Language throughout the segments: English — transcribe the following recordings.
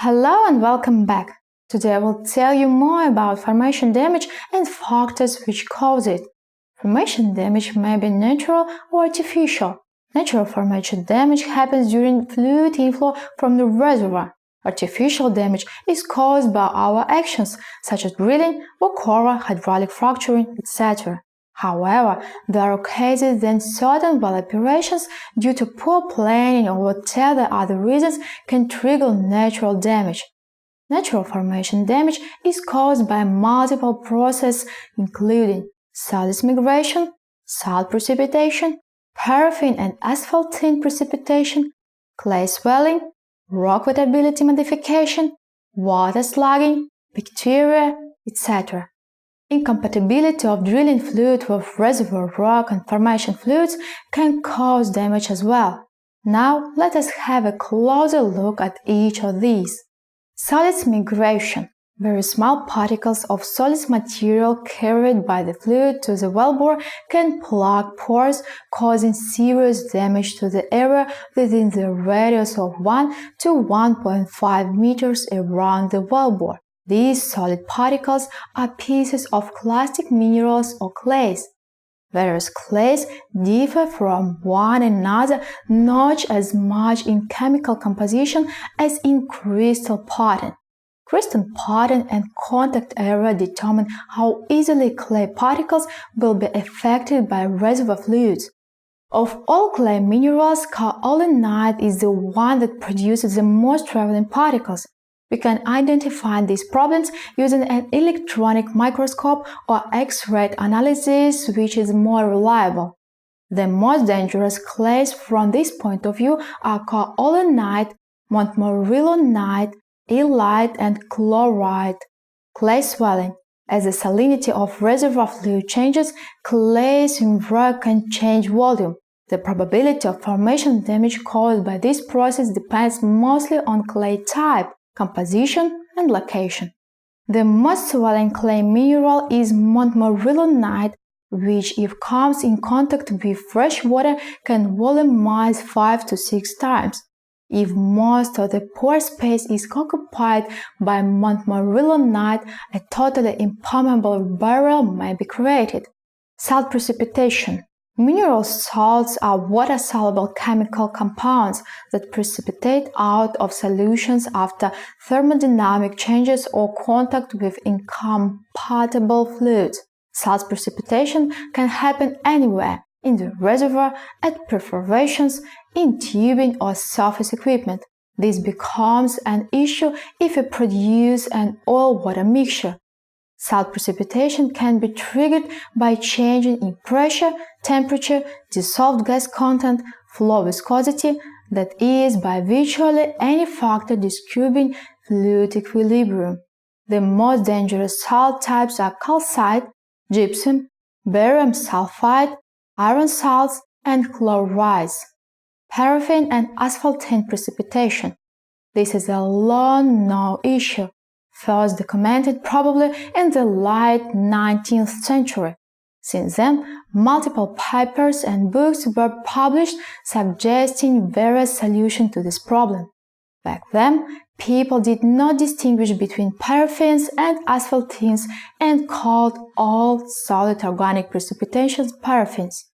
Hello and welcome back. Today I will tell you more about formation damage and factors which cause it. Formation damage may be natural or artificial. Natural formation damage happens during fluid inflow from the reservoir. Artificial damage is caused by our actions, such as drilling or coral hydraulic fracturing, etc. However, there are cases when certain well operations due to poor planning or whatever other reasons can trigger natural damage. Natural formation damage is caused by multiple processes including solid migration, salt precipitation, paraffin and asphaltene precipitation, clay swelling, rock wettability modification, water slugging, bacteria, etc. Incompatibility of drilling fluid with reservoir rock and formation fluids can cause damage as well. Now let us have a closer look at each of these. Solid migration. Very small particles of solid material carried by the fluid to the wellbore can plug pores, causing serious damage to the area within the radius of 1 to 1.5 meters around the wellbore. These solid particles are pieces of clastic minerals or clays. Various clays differ from one another not as much in chemical composition as in crystal pattern. Crystal pattern and contact area determine how easily clay particles will be affected by reservoir fluids. Of all clay minerals, kaolinite is the one that produces the most traveling particles. We can identify these problems using an electronic microscope or X-ray analysis, which is more reliable. The most dangerous clays from this point of view are kaolinite, montmorillonite, illite, and chlorite. Clay swelling. As the salinity of reservoir fluid changes, clays in rock can change volume. The probability of formation damage caused by this process depends mostly on clay type, composition, and location. The most swelling clay mineral is montmorillonite, which, if comes in contact with fresh water, can volumize 5 to 6 times. If most of the pore space is occupied by montmorillonite, a totally impermeable barrier may be created. Salt precipitation. Mineral salts are water-soluble chemical compounds that precipitate out of solutions after thermodynamic changes or contact with incompatible fluids. Salt precipitation can happen anywhere, in the reservoir, at perforations, in tubing or surface equipment. This becomes an issue if you produce an oil-water mixture. Salt precipitation can be triggered by changing in pressure, temperature, dissolved gas content, flow viscosity, that is, by virtually any factor disturbing fluid equilibrium. The most dangerous salt types are calcite, gypsum, barium sulfide, iron salts, and chlorides. Paraffin and asphaltene precipitation. This is a long-known issue, first documented probably in the late 19th century. Since then, multiple papers and books were published suggesting various solutions to this problem. Back then, people did not distinguish between paraffins and asphaltenes and called all solid organic precipitations paraffins.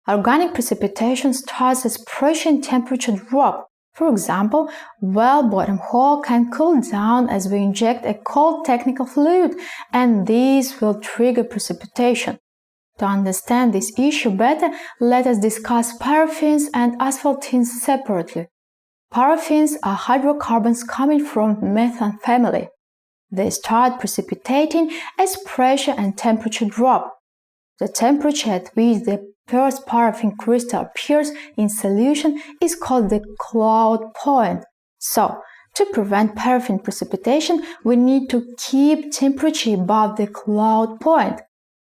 Organic precipitation starts as pressure and temperature drop. For example, well bottom hole can cool down as we inject a cold technical fluid, and this will trigger precipitation. To understand this issue better, let us discuss paraffins and asphaltenes separately. Paraffins are hydrocarbons coming from methane family. They start precipitating as pressure and temperature drop. The temperature at which the first paraffin crystal appears in solution is called the cloud point. So, to prevent paraffin precipitation, we need to keep temperature above the cloud point.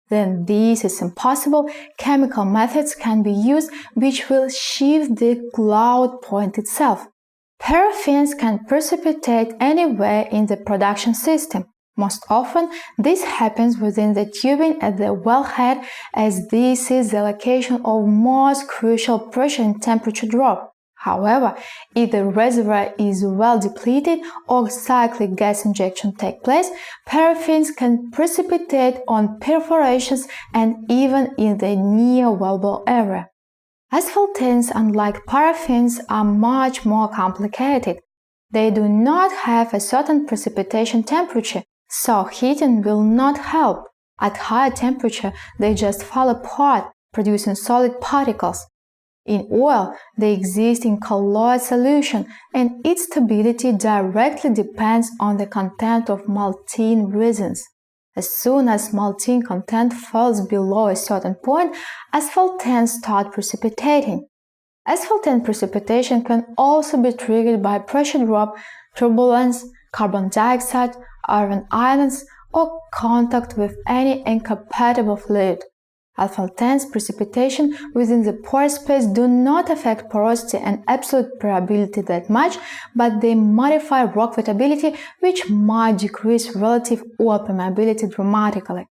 When this is impossible, chemical methods can be used which will shift the cloud point itself. Paraffins can precipitate anywhere in the production system. Most often, this happens within the tubing at the wellhead, as this is the location of most crucial pressure and temperature drop. However, if the reservoir is well depleted or cyclic gas injection takes place, paraffins can precipitate on perforations and even in the near wellbore area. Asphaltenes, unlike paraffins, are much more complicated. They do not have a certain precipitation temperature, so heating will not help. At higher temperature, they just fall apart, producing solid particles. In oil, they exist in colloid solution, and its stability directly depends on the content of maltine resins. As soon as maltine content falls below a certain point, asphaltenes start precipitating. Asphaltene precipitation can also be triggered by pressure drop, turbulence, carbon dioxide, iron ions, or contact with any incompatible fluid. Asphaltenes precipitation within the pore space do not affect porosity and absolute permeability that much, but they modify rock wettability, which might decrease relative oil permeability dramatically.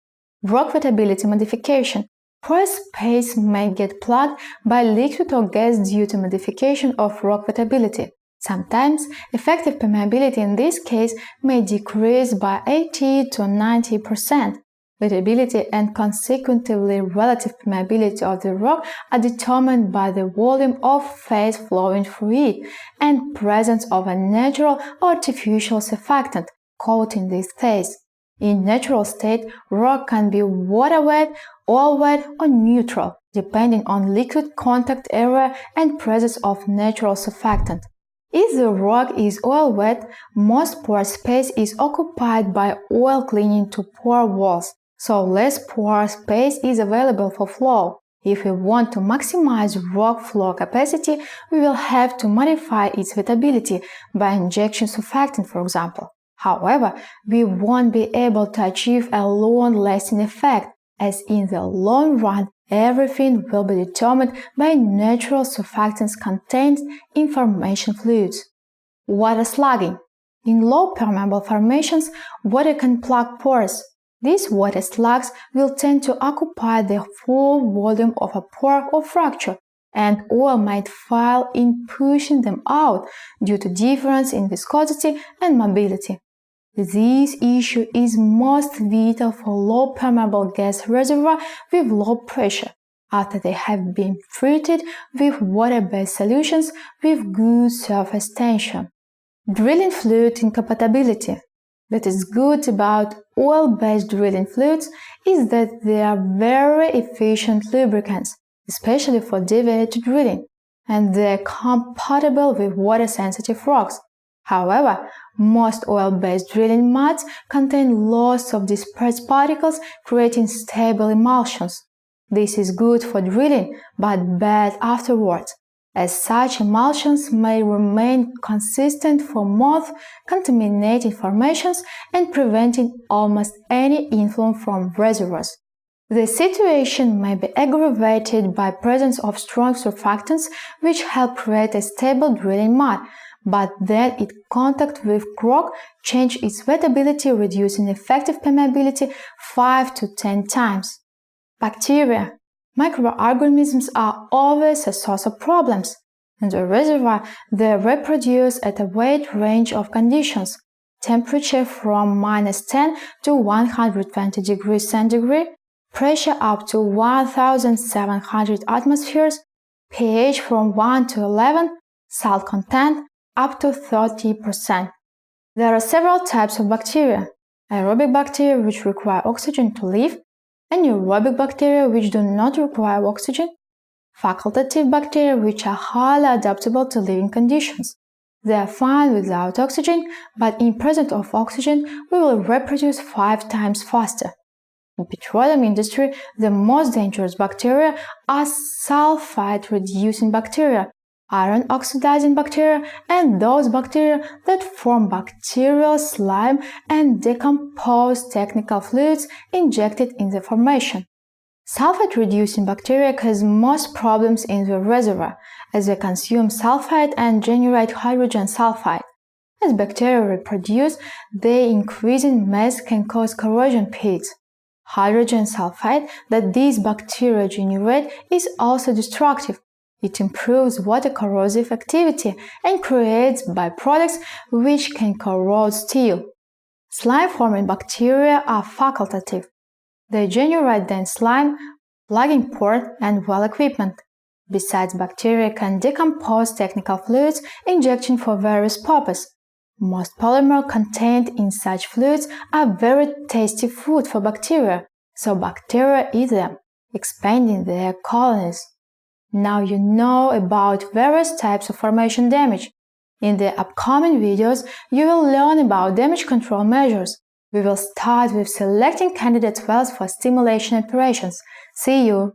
Rock wettability modification. Pore space may get plugged by liquid or gas due to modification of rock wettability. Sometimes, effective permeability in this case may decrease by 80 to 90%. Wettability and consequently relative permeability of the rock are determined by the volume of phase flowing through it and presence of a natural or artificial surfactant coating this phase. In natural state, rock can be water wet, oil wet, or neutral, depending on liquid contact area and presence of natural surfactant. If the rock is oil wet, most pore space is occupied by oil clinging to pore walls, so less pore space is available for flow. If we want to maximize rock flow capacity, we will have to modify its wettability by injection surfactant, for example. However, we won't be able to achieve a long-lasting effect, as in the long run, everything will be determined by natural surfactants contained in formation fluids. Water slugging. In low permeable formations, water can plug pores. These water slugs will tend to occupy the full volume of a pore or fracture, and oil might fail in pushing them out due to difference in viscosity and mobility. This issue is most vital for low permeable gas reservoirs with low pressure, after they have been treated with water-based solutions with good surface tension. Drilling fluid incompatibility. What is good about oil-based drilling fluids is that they are very efficient lubricants, especially for deviated drilling, and they are compatible with water-sensitive rocks. However, most oil-based drilling muds contain lots of dispersed particles, creating stable emulsions. This is good for drilling, but bad afterwards, as such emulsions may remain consistent for months, contaminating formations and preventing almost any influence from reservoirs. The situation may be aggravated by presence of strong surfactants which help create a stable drilling mud, but then in contact with rock change its wettability, reducing effective permeability 5 to 10 times. Bacteria. Microorganisms are always a source of problems. In the reservoir, they reproduce at a wide range of conditions, temperature from -10 to 120 degrees centigrade, pressure up to 1,700 atmospheres, pH from 1 to 11, salt content up to 30%. There are several types of bacteria: aerobic bacteria which require oxygen to live, anaerobic bacteria which do not require oxygen, facultative bacteria which are highly adaptable to living conditions. They are fine without oxygen, but in presence of oxygen, we will reproduce 5 times faster. In the petroleum industry, the most dangerous bacteria are sulfite-reducing bacteria, iron-oxidizing bacteria, and those bacteria that form bacterial slime and decompose technical fluids injected in the formation. Sulfite-reducing bacteria cause most problems in the reservoir, as they consume sulfite and generate hydrogen sulfide. As bacteria reproduce, their increasing mass can cause corrosion peaks. Hydrogen sulfide that these bacteria generate is also destructive, It improves water corrosive activity and creates byproducts which can corrode steel. Slime-forming bacteria are facultative. They generate dense slime, plugging port and well equipment. Besides, bacteria can decompose technical fluids, injecting for various purposes. Most polymer contained in such fluids are very tasty food for bacteria, so bacteria eat them, expanding their colonies. Now you know about various types of formation damage. In the upcoming videos, you will learn about damage control measures. We will start with selecting candidate wells for stimulation operations. See you!